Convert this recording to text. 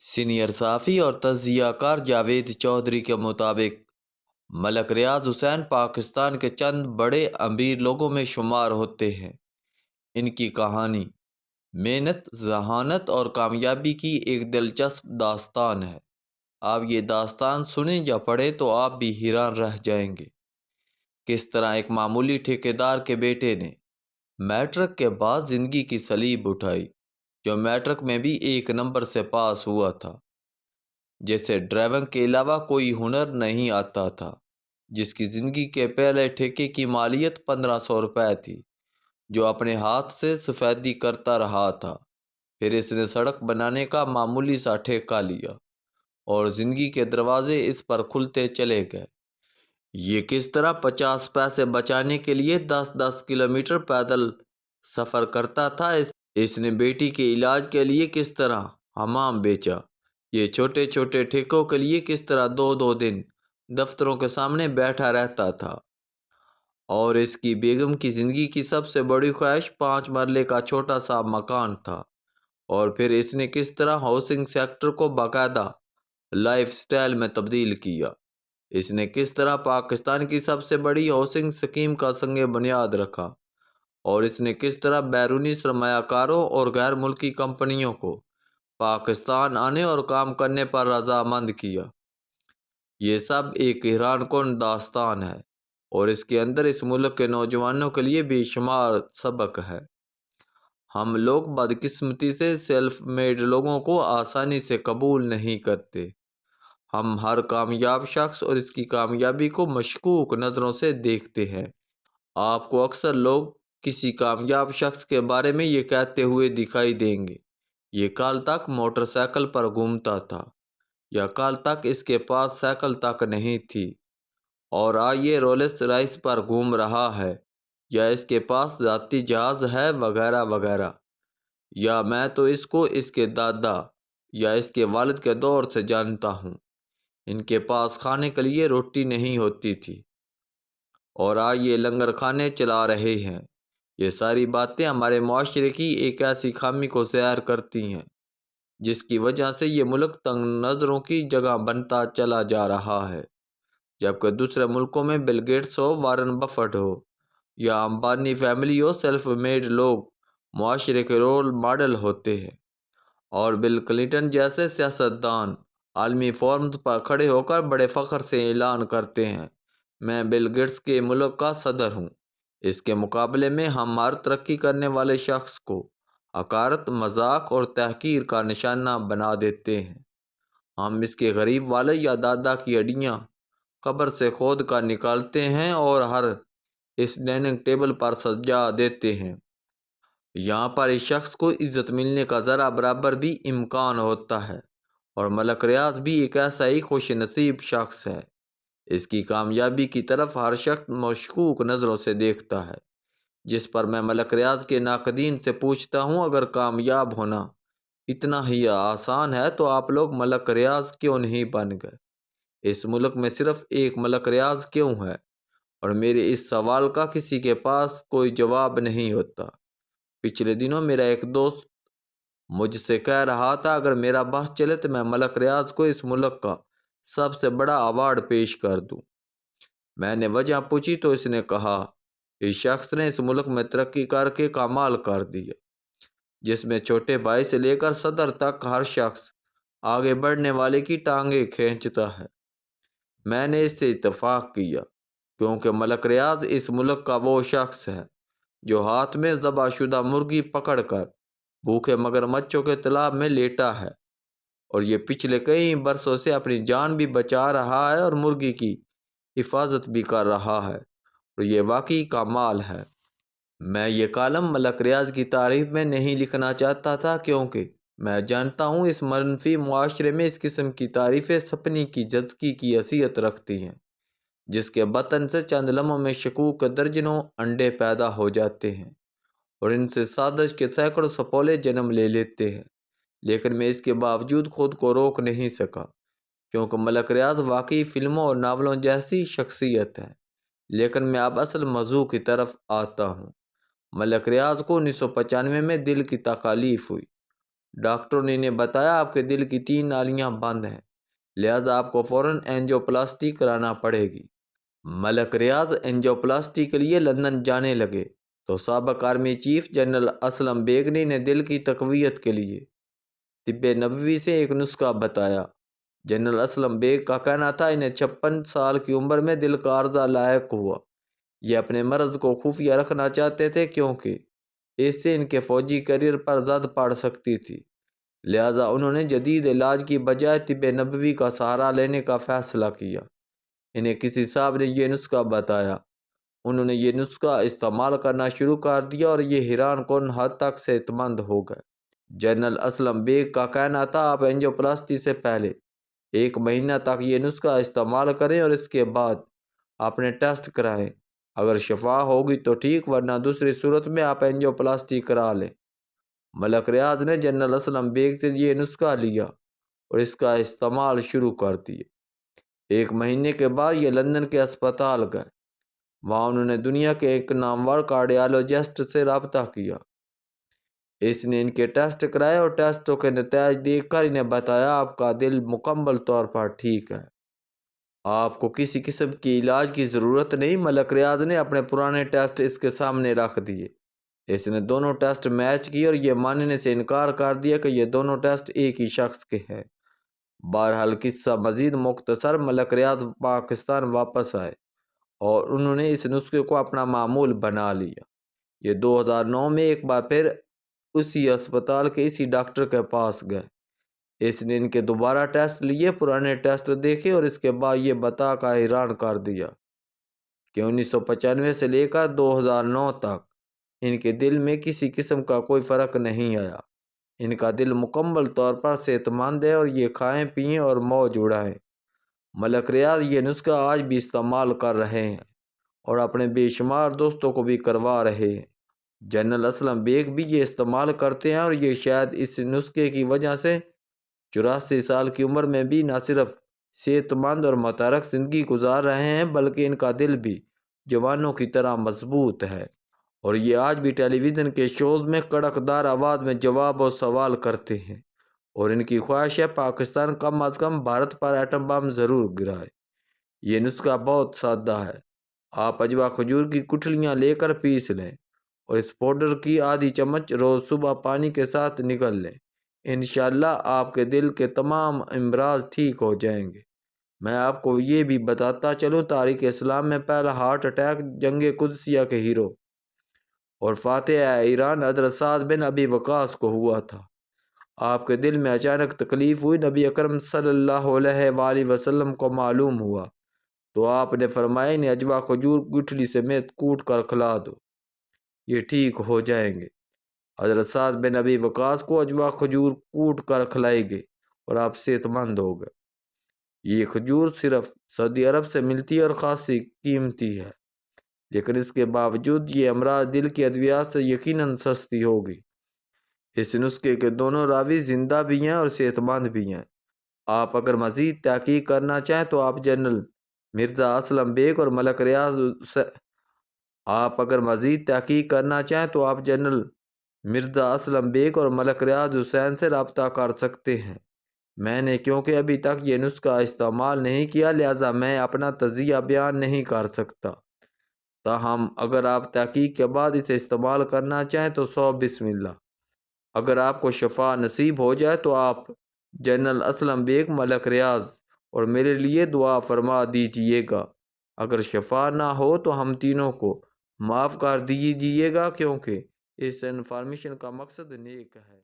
Senior صحافی اور تجزیہ کار جاوید چودھری کے مطابق ملک ریاض حسین پاکستان کے چند بڑے امیر لوگوں میں شمار ہوتے ہیں۔ ان کی کہانی محنت، ذہانت اور کامیابی کی ایک دلچسپ داستان ہے۔ آپ یہ داستان سنیں یا پڑھیں تو آپ بھی حیران رہ جائیں گے۔ کس طرح ایک معمولی ٹھیکیدار کے بیٹے نے میٹرک کے بعد زندگی کی سلیب اٹھائی، جو میٹرک میں بھی 1 نمبر سے پاس ہوا تھا، جیسے ڈرائیونگ کے علاوہ کوئی ہنر نہیں آتا تھا، جس کی زندگی کے پہلے ٹھیکے کی مالیت 1500 روپے تھی، جو اپنے ہاتھ سے سفیدی کرتا رہا تھا۔ پھر اس نے سڑک بنانے کا معمولی سا ٹھیکہ لیا اور زندگی کے دروازے اس پر کھلتے چلے گئے۔ یہ کس طرح 50 پیسے بچانے کے لیے 10-10 کلومیٹر پیدل سفر کرتا تھا، اس نے بیٹی کے علاج کے لیے کس طرح حمام بیچا، یہ چھوٹے چھوٹے ٹھیکوں کے لیے کس طرح 2-2 دن دفتروں کے سامنے بیٹھا رہتا تھا، اور اس کی بیگم کی زندگی کی سب سے بڑی خواہش 5 مرلے کا چھوٹا سا مکان تھا۔ اور پھر اس نے کس طرح ہاؤسنگ سیکٹر کو باقاعدہ لائف سٹائل میں تبدیل کیا۔ اس نے کس طرح پاکستان کی سب سے بڑی ہاؤسنگ اسکیم کا سنگ بنیاد رکھا، اور اس نے کس طرح بیرونی سرمایہ کاروں اور غیر ملکی کمپنیوں کو پاکستان آنے اور کام کرنے پر رضامند کیا۔ یہ سب ایک حیران کن داستان ہے، اور اس کے اندر اس ملک کے نوجوانوں کے لیے بے شمار سبق ہے۔ ہم لوگ بدقسمتی سے سیلف میڈ لوگوں کو آسانی سے قبول نہیں کرتے۔ ہم ہر کامیاب شخص اور اس کی کامیابی کو مشکوک نظروں سے دیکھتے ہیں۔ آپ کو اکثر لوگ کسی کامیاب شخص کے بارے میں یہ کہتے ہوئے دکھائی دیں گے، یہ کل تک موٹر سائیکل پر گھومتا تھا، یا کل تک اس کے پاس سائیکل تک نہیں تھی، اور آج یہ رولس رائس پر گھوم رہا ہے، یا اس کے پاس ذاتی جہاز ہے، وغیرہ وغیرہ۔ یا میں تو اس کو اس کے دادا یا اس کے والد کے دور سے جانتا ہوں، ان کے پاس کھانے کے لیے روٹی نہیں ہوتی تھی، اور آج یہ لنگر کھانے چلا رہے ہیں۔ یہ ساری باتیں ہمارے معاشرے کی ایک ایسی خامی کو ظاہر کرتی ہیں، جس کی وجہ سے یہ ملک تنگ نظروں کی جگہ بنتا چلا جا رہا ہے، جبکہ دوسرے ملکوں میں بل گیٹس ہو، وارن بفٹ ہو، یا امبانی فیملی ہو، سیلف میڈ لوگ معاشرے کے رول ماڈل ہوتے ہیں، اور بل کلنٹن جیسے سیاستدان عالمی فورمز پر کھڑے ہو کر بڑے فخر سے اعلان کرتے ہیں، میں بل گیٹس کے ملک کا صدر ہوں۔ اس کے مقابلے میں ہم ہر ترقی کرنے والے شخص کو حقارت، مذاق اور تحقیر کا نشانہ بنا دیتے ہیں۔ ہم اس کے غریب والد یا دادا کی ہڈیاں قبر سے کھود کر نکالتے ہیں اور ہر اس ڈائننگ ٹیبل پر سجا دیتے ہیں۔ یہاں پر اس شخص کو عزت ملنے کا ذرا برابر بھی امکان ہوتا ہے، اور ملک ریاض بھی ایک ایسا ہی خوش نصیب شخص ہے۔ اس کی کامیابی کی طرف ہر شخص مشکوک نظروں سے دیکھتا ہے، جس پر میں ملک ریاض کے ناقدین سے پوچھتا ہوں، اگر کامیاب ہونا اتنا ہی آسان ہے تو آپ لوگ ملک ریاض کیوں نہیں بن گئے؟ اس ملک میں صرف ایک ملک ریاض کیوں ہے؟ اور میرے اس سوال کا کسی کے پاس کوئی جواب نہیں ہوتا۔ پچھلے دنوں میرا ایک دوست مجھ سے کہہ رہا تھا، اگر میرا بس چلے تو میں ملک ریاض کو اس ملک کا سب سے بڑا ایوارڈ پیش کر دوں۔ میں نے وجہ پوچھی تو اس نے کہا، اس شخص نے اس ملک میں ترقی کر کے کمال کر دیا، جس میں چھوٹے بھائی سے لے کر صدر تک ہر شخص آگے بڑھنے والے کی ٹانگیں کھینچتا ہے۔ میں نے اس سے اتفاق کیا، کیونکہ ملک ریاض اس ملک کا وہ شخص ہے جو ہاتھ میں ذبح شدہ مرغی پکڑ کر بھوکے مگرمچھوں کے تالاب میں لیٹا ہے، اور یہ پچھلے کئی برسوں سے اپنی جان بھی بچا رہا ہے اور مرغی کی حفاظت بھی کر رہا ہے، اور یہ واقعی کمال ہے۔ میں یہ کالم ملک ریاض کی تعریف میں نہیں لکھنا چاہتا تھا، کیونکہ میں جانتا ہوں اس منفی معاشرے میں اس قسم کی تعریفیں سپنی کی جھتکی کی حیثیت رکھتی ہیں، جس کے بطن سے چند لمحوں میں شکوک کے درجنوں انڈے پیدا ہو جاتے ہیں، اور ان سے سازش کے سینکڑوں سپولے جنم لے لیتے ہیں۔ لیکن میں اس کے باوجود خود کو روک نہیں سکا، کیونکہ ملک ریاض واقعی فلموں اور ناولوں جیسی شخصیت ہے۔ لیکن میں اب اصل موضوع کی طرف آتا ہوں۔ ملک ریاض کو 1995 میں دل کی تکلیف ہوئی۔ ڈاکٹروں نے انہیں بتایا آپ کے دل کی 3 نالیاں بند ہیں، لہذا آپ کو فوراً اینجیوپلاسٹی کرانا پڑے گی۔ ملک ریاض اینجیوپلاسٹی کے لیے لندن جانے لگے تو سابق army chief general Aslam Beg نے انہیں دل کی تقویت کے لیے طب نبوی سے ایک نسخہ بتایا۔ جنرل اسلم بیگ کا کہنا تھا انہیں 56 سال کی عمر میں دل کا عارضہ لاحق ہوا۔ یہ اپنے مرض کو خفیہ رکھنا چاہتے تھے کیونکہ اس سے ان کے فوجی کیریئر پر زد پڑ سکتی تھی، لہذا انہوں نے جدید علاج کی بجائے طب نبوی کا سہارا لینے کا فیصلہ کیا۔ انہیں کسی صاحب نے یہ نسخہ بتایا، انہوں نے یہ نسخہ استعمال کرنا شروع کر دیا اور یہ حیران کن حد تک صحت مند ہو گئے۔ جنرل اسلم بیگ کا کہنا تھا آپ اینجیوپلاسٹی سے پہلے 1 مہینہ تک یہ نسخہ استعمال کریں اور اس کے بعد اپنے ٹیسٹ کرائیں، اگر شفا ہوگی تو ٹھیک، ورنہ دوسری صورت میں آپ اینجیوپلاسٹی کرا لیں۔ ملک ریاض نے جنرل اسلم بیگ سے یہ نسخہ لیا اور اس کا استعمال شروع کر دیا۔ 1 مہینے کے بعد یہ لندن کے اسپتال گئے، وہاں انہوں نے دنیا کے ایک نامور کارڈیالوجسٹ سے رابطہ کیا۔ اس نے ان کے ٹیسٹ کرائے اور ٹیسٹوں کے نتائج دیکھ کر انہیں بتایا آپ کا دل مکمل طور پر ٹھیک ہے، آپ کو کسی قسم کی علاج کی ضرورت نہیں۔ ملک ریاض نے اپنے پرانے ٹیسٹ اس کے سامنے رکھ دیے۔ اس نے دونوں ٹیسٹ میچ کیے اور یہ ماننے سے انکار کر دیا کہ یہ دونوں ٹیسٹ ایک ہی شخص کے ہیں۔ بہرحال قصہ مزید مختصر، ملک ریاض پاکستان واپس آئے اور انہوں نے اس نسخے کو اپنا معمول بنا لیا۔ یہ 2009 میں ایک بار پھر اسی اسپتال کے اسی ڈاکٹر کے پاس گئے۔ اس نے ان کے دوبارہ ٹیسٹ لیے، پرانے ٹیسٹ دیکھے اور اس کے بعد یہ بتا کر حیران کر دیا کہ 1995 سے لے کر 2009 تک ان کے دل میں کسی قسم کا کوئی فرق نہیں آیا۔ ان کا دل مکمل طور پر صحت مند ہے اور یہ کھائیں پئیں اور موج اڑائیں۔ ملک ریاض یہ نسخہ آج بھی استعمال کر رہے ہیں اور اپنے بے شمار دوستوں کو بھی کروا رہے ہیں۔ جنرل اسلم بیگ بھی یہ استعمال کرتے ہیں اور یہ شاید اس نسخے کی وجہ سے 84 سال کی عمر میں بھی نہ صرف صحت مند اور متحرک زندگی گزار رہے ہیں بلکہ ان کا دل بھی جوانوں کی طرح مضبوط ہے اور یہ آج بھی ٹیلی ویژن کے شوز میں کڑکدار آواز میں جواب اور سوال کرتے ہیں، اور ان کی خواہش ہے پاکستان کم از کم بھارت پر ایٹم بم ضرور گرائے۔ یہ نسخہ بہت سادہ ہے، آپ اجوا کھجور کی گٹھلیاں لے کر پیس لیں اور اس پاؤڈر کی آدھی چمچ روز صبح پانی کے ساتھ نگل لیں۔ انشاءاللہ آپ کے دل کے تمام امراض ٹھیک ہو جائیں گے۔ میں آپ کو یہ بھی بتاتا چلوں، تاریخ اسلام میں پہلا ہارٹ اٹیک جنگ قدسیہ کے ہیرو اور فاتح ایران حضرت سعد بن ابی وقاص کو ہوا تھا۔ آپ کے دل میں اچانک تکلیف ہوئی، نبی اکرم صلی اللہ علیہ وآلہ وسلم کو معلوم ہوا تو آپ نے فرمایا انہیں اجوا کھجور گٹھلی سمیت کوٹ کر کھلا دو، یہ ٹھیک ہو جائیں گے۔ حضرت سعد بن ابی وقاص کو اجوا کھجور کوٹ کر کھلائی گئی اور آپ صحت مند ہو گئے۔ یہ کھجور صرف سعودی عرب سے ملتی ہے اور خاصی قیمتی ہے، لیکن اس کے باوجود یہ امراض دل کی ادویات سے یقیناً سستی ہوگی۔ اس نسخے کے دونوں راوی زندہ بھی ہیں اور صحت مند بھی ہیں۔ آپ اگر مزید تحقیق کرنا چاہیں تو آپ جنرل مرزا اسلم بیگ اور ملک ریاض حسین سے رابطہ کر سکتے ہیں۔ میں نے کیونکہ ابھی تک یہ نسخہ استعمال نہیں کیا لہذا میں اپنا تجزیہ بیان نہیں کر سکتا، تاہم اگر آپ تحقیق کے بعد اسے استعمال کرنا چاہیں تو 100 بسم اللہ۔ اگر آپ کو شفا نصیب ہو جائے تو آپ جنرل اسلم بیگ، ملک ریاض اور میرے لیے دعا فرما دیجئے گا۔ اگر شفا نہ ہو تو ہم تینوں کو معاف کر دیجئے گا، کیونکہ اس انفارمیشن کا مقصد نیک ہے۔